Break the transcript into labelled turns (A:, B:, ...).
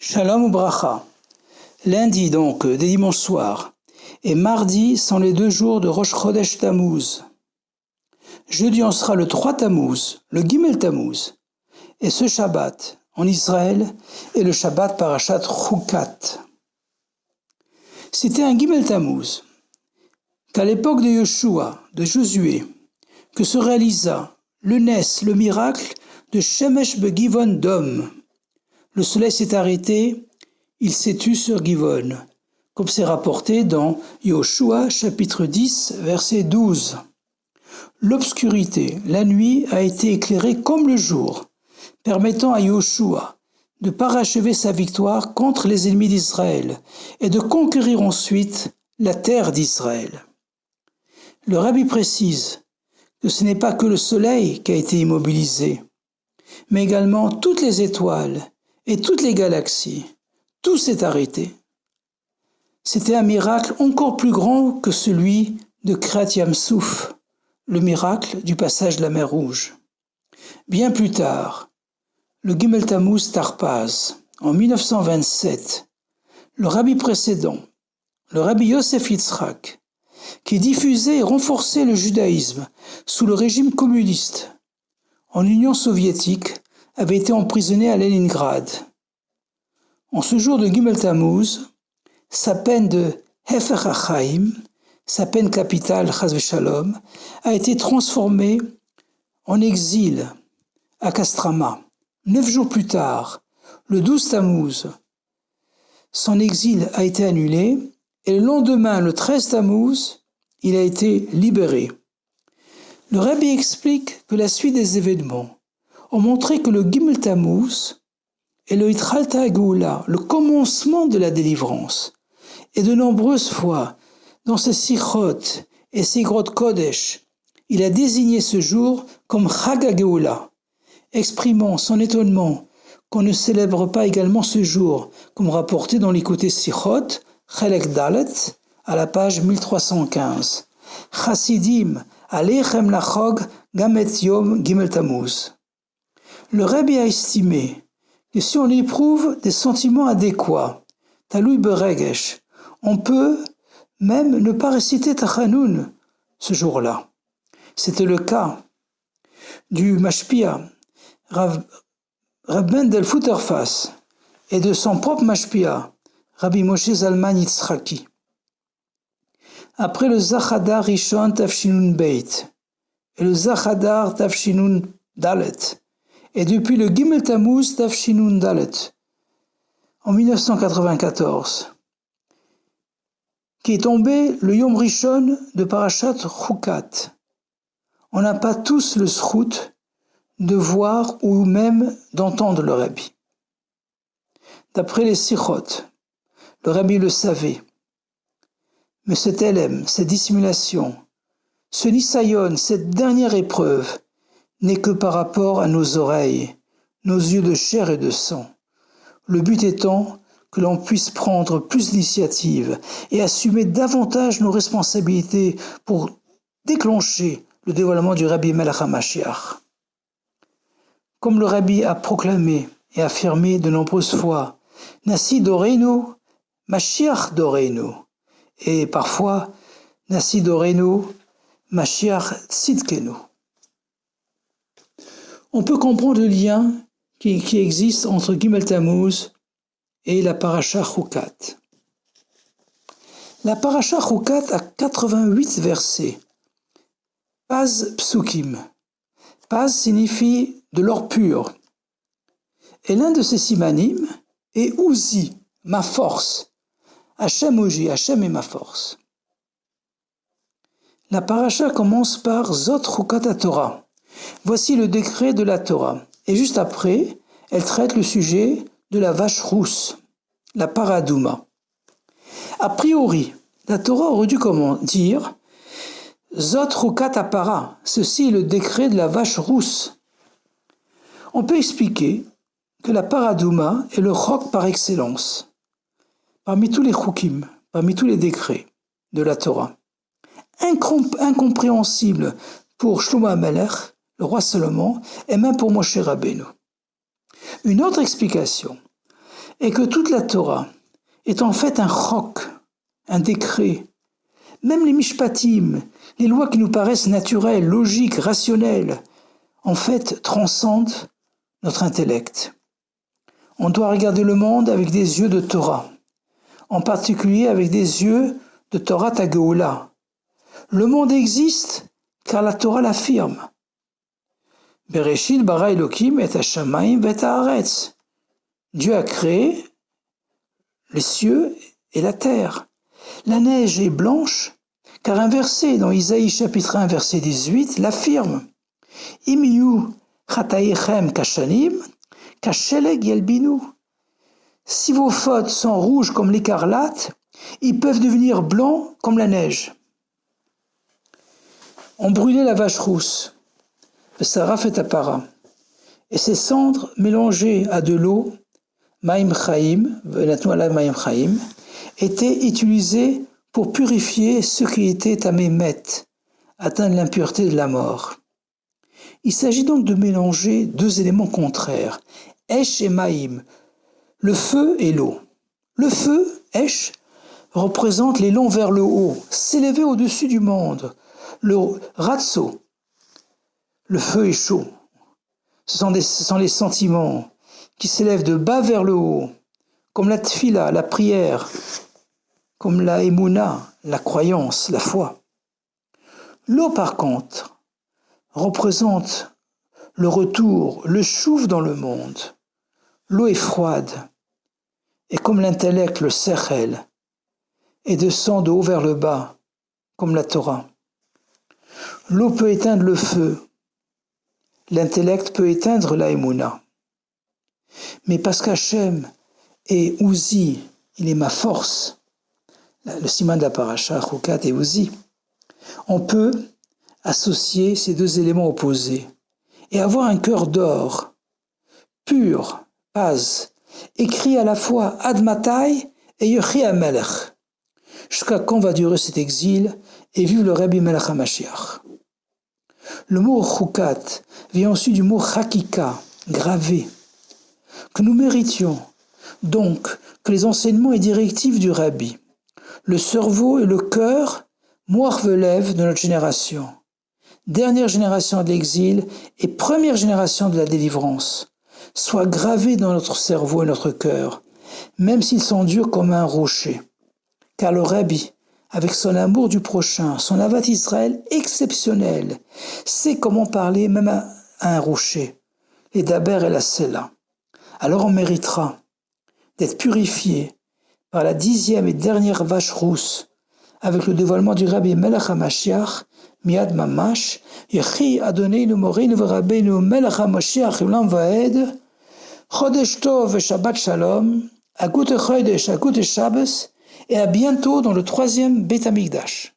A: Shalom ou bracha. Lundi donc, des dimanches soirs, et mardi sont les 2 jours de Rosh Chodesh Tammuz. Jeudi on sera le 3 Tammuz, le Gimel Tammuz, et ce Shabbat en Israël est le Shabbat Parashat Chukat. C'était un Gimel Tammuz qu'à l'époque de Yoshua, de Josué, que se réalisa le Nes, le miracle de Shemesh Begivon d'homme. Le soleil s'est arrêté, il s'est tu sur Givon, comme c'est rapporté dans Yoshua chapitre 10, verset 12. L'obscurité, la nuit, a été éclairée comme le jour, permettant à Yoshua de parachever sa victoire contre les ennemis d'Israël et de conquérir ensuite la terre d'Israël. Le Rabbi précise que ce n'est pas que le soleil qui a été immobilisé, mais également toutes les étoiles et toutes les galaxies. Tout s'est arrêté. C'était un miracle encore plus grand que celui de Kriyat Yam-Souf, le miracle du passage de la mer Rouge. Bien plus tard, le Gimel Tammuz Tarpaz, en 1927, le rabbi précédent, le rabbi Yosef Yitzhak, qui diffusait et renforçait le judaïsme sous le régime communiste en Union soviétique, avait été emprisonné à Leningrad. En ce jour de Gimel Tammuz, sa peine de Hefer HaChaim, sa peine capitale, Chas v'Shalom, a été transformée en exil à Kastrama. 9 jours plus tard, le 12 Tammuz, son exil a été annulé et le lendemain, le 13 Tammuz, il a été libéré. Le Rabbi explique que la suite des événements ont montré que le Gimel Tammuz est le Hitchalta Geoula, le commencement de la délivrance. Et de nombreuses fois, dans ses sichot et ses grottes Kodesh, il a désigné ce jour comme Chag HaGeoula, exprimant son étonnement qu'on ne célèbre pas également ce jour, comme rapporté dans l'écouté Sichot, Chelek Dalet, à la page 1315. Chassidim, Aleichem Lachog, Gamet Yom Gimel Tammuz. Le Rabbi a estimé que si on éprouve des sentiments adéquats, Taloui Beregesh, on peut même ne pas réciter Tachanoun ce jour-là. C'était le cas du Mashpia, Rav Mendel Futterfass, et de son propre Mashpia, Rabbi Moshe Zalman Yitzhaki. Après le Zachadar Rishon Tafshinun Beit et le Zachadar Tafshinun Dalet, et depuis le Gimel Tammuz Tafshinun Dalet, en 1994, qui est tombé le Yom Rishon de Parashat Chukat. On n'a pas tous le zchut de voir ou même d'entendre le Rabbi. D'après les sichot, le Rabbi le savait. Mais cet élème, cette dissimulation, ce nisayon, cette dernière épreuve, n'est que par rapport à nos oreilles, nos yeux de chair et de sang. Le but étant que l'on puisse prendre plus d'initiative et assumer davantage nos responsabilités pour déclencher le dévoilement du Rabbi Melech HaMashiach. Comme le Rabbi a proclamé et affirmé de nombreuses fois, Nasi Doreinu, Mashiach Doreinu, et parfois Nasi Doreinu, Mashiach Tzidkenu. On peut comprendre le lien qui existe entre Gimel Tammuz et la Parashat Chukat. La Parashat Chukat a 88 versets. Paz Psukim. Paz signifie de l'or pur. Et l'un de ces simanim est Uzi, ma force. Hachem Uji, Hachem est ma force. La Parashat commence par Zot Chukat HaTorah. Voici le décret de la Torah. Et juste après, elle traite le sujet de la vache rousse, la paradouma. A priori, la Torah aurait dû dire Zot Chukat HaPara, ceci est le décret de la vache rousse. On peut expliquer que la paradouma est le chok par excellence, parmi tous les chukim, parmi tous les décrets de la Torah. Incompréhensible pour Shlomo HaMelech, le roi Salomon, et même pour Moshe Rabbeinu. Une autre explication et que toute la Torah est en fait un chok, un décret. Même les mishpatim, les lois qui nous paraissent naturelles, logiques, rationnelles, en fait transcendent notre intellect. On doit regarder le monde avec des yeux de Torah, en particulier avec des yeux de Torah Tageoula. Le monde existe car la Torah l'affirme. Bereshit bara Elokim et hashamayim vet haaretz. Dieu a créé les cieux et la terre. La neige est blanche car un verset dans Isaïe chapitre 1 verset 18 l'affirme. Imiyu chataïchem kashanim kasheleg yelbinu. Si vos fautes sont rouges comme l'écarlate, ils peuvent devenir blancs comme la neige. On brûlait la vache rousse, le saraf et apara, et ses cendres mélangées à de l'eau, maïm chaim, maïm chaim, étaient utilisées pour purifier ceux qui étaient à Mémet, atteints de l'impureté de la mort. Il s'agit donc de mélanger deux éléments contraires, Esh et Maïm, le feu et l'eau. Le feu, Esh, représente l'élan vers le haut, s'élever au-dessus du monde. Le ratso, le feu est chaud. Ce sont les sentiments qui s'élèvent de bas vers le haut, comme la tfila, la prière, comme la émouna, la croyance, la foi. L'eau, par contre, représente le retour, le chouf dans le monde. L'eau est froide, et comme l'intellect, le sechel, et descend de haut vers le bas, comme la Torah. L'eau peut éteindre le feu, l'intellect peut éteindre la émouna. Mais parce qu'Hachem est Uzi, il est ma force, le siman de la paracha, Chukat et Uzi, on peut associer ces deux éléments opposés et avoir un cœur d'or, pur, paz, écrit à la fois Admatai et Yechi HaMelech. Jusqu'à quand va durer cet exil et vivre le Rabbi Melech HaMashiach. Le mot Chukat vient ensuite du mot Chakika, gravé, que nous méritions, donc que les enseignements et directives du Rabbi, le cerveau et le cœur, moirvelev de notre génération, dernière génération de l'exil et première génération de la délivrance, soient gravés dans notre cerveau et notre cœur, même s'ils sont durs comme un rocher. Car le Rabbi, avec son amour du prochain, son avat Israël exceptionnel, sait comment parler même à un rocher, les daber et la sela. Alors on méritera d'être purifié par la 10e et dernière vache rousse, avec le dévoilement du Rabbi Melech HaMashiach, Miad Mamash, Yechi Adonai Moreinu V'Rabbeinu Melech HaMashiach Ulam Vaed, Chodesh Tov et Shabbat Shalom, Akut Chodesh, Akut Shabbos, et à bientôt dans le 3e Beit HaMikdash.